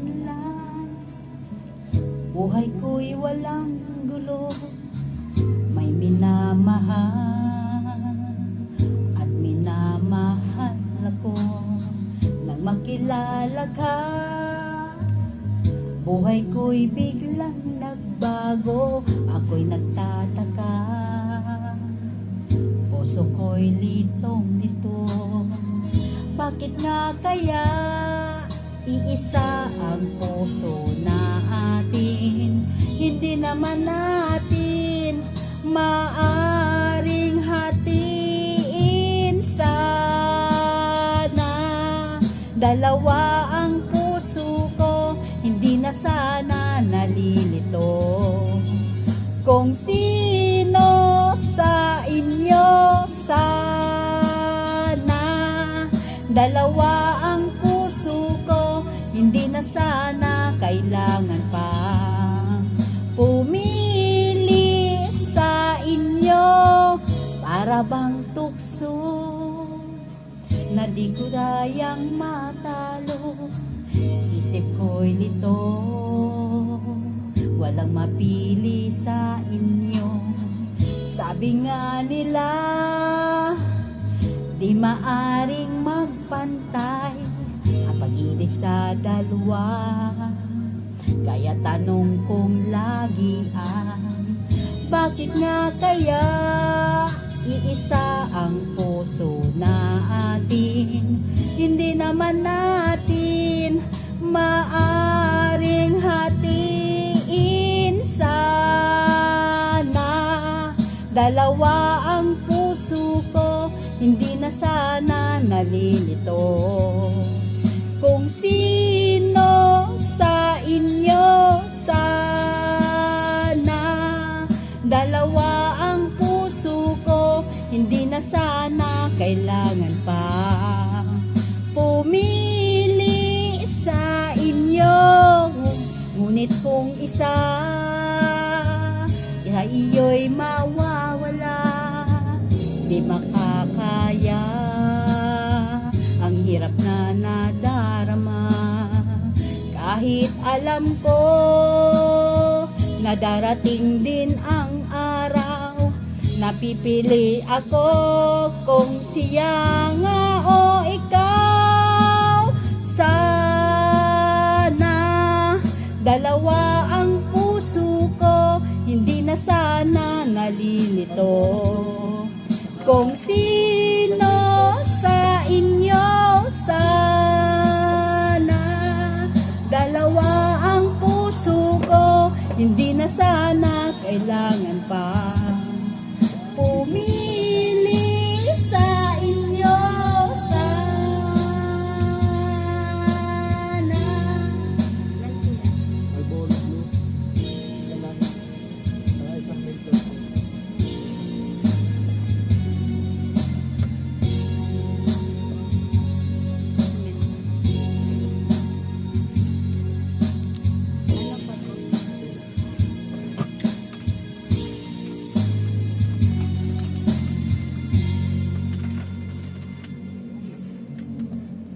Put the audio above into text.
maunlad. Buhay ko'y walang gulo, may minamahal at minamahal ako. Nang makilala ka, buhay ko'y biglang nagbago. Ako'y nagtataka, puso ko'y litong-lito. Bakit nga kaya iisa ang puso natin? Hindi naman natin maaring hatiin. Sana dalawa ang puso ko, hindi na sana nalilito. Kung sino sa inyo sana, dalawa ang puso ko, hindi na sana kailangan pa pumili sa inyo. Para bang tukso na di ko dayang matalo, isip ko'y lito, walang mapili sa inyo. Sabi nga nila, di maaring magpantay ang pag-ibig sa dalawa. Kaya tanong kong lagi ay, bakit nga kaya iisa ang puso natin? Hindi naman natin maaring hatiin. Sana dalawa ang puso ko, hindi na sana nalilito. Kung sino sa inyo sana, dalawa ang puso ko, hindi na sana kailangan pa pumili sa inyo. Ngunit kung isa iyo'y mawawala, di makakaya ang hirap na nadarama. Kahit alam ko na darating din ang araw, napipili ako kung siya nga o ikaw.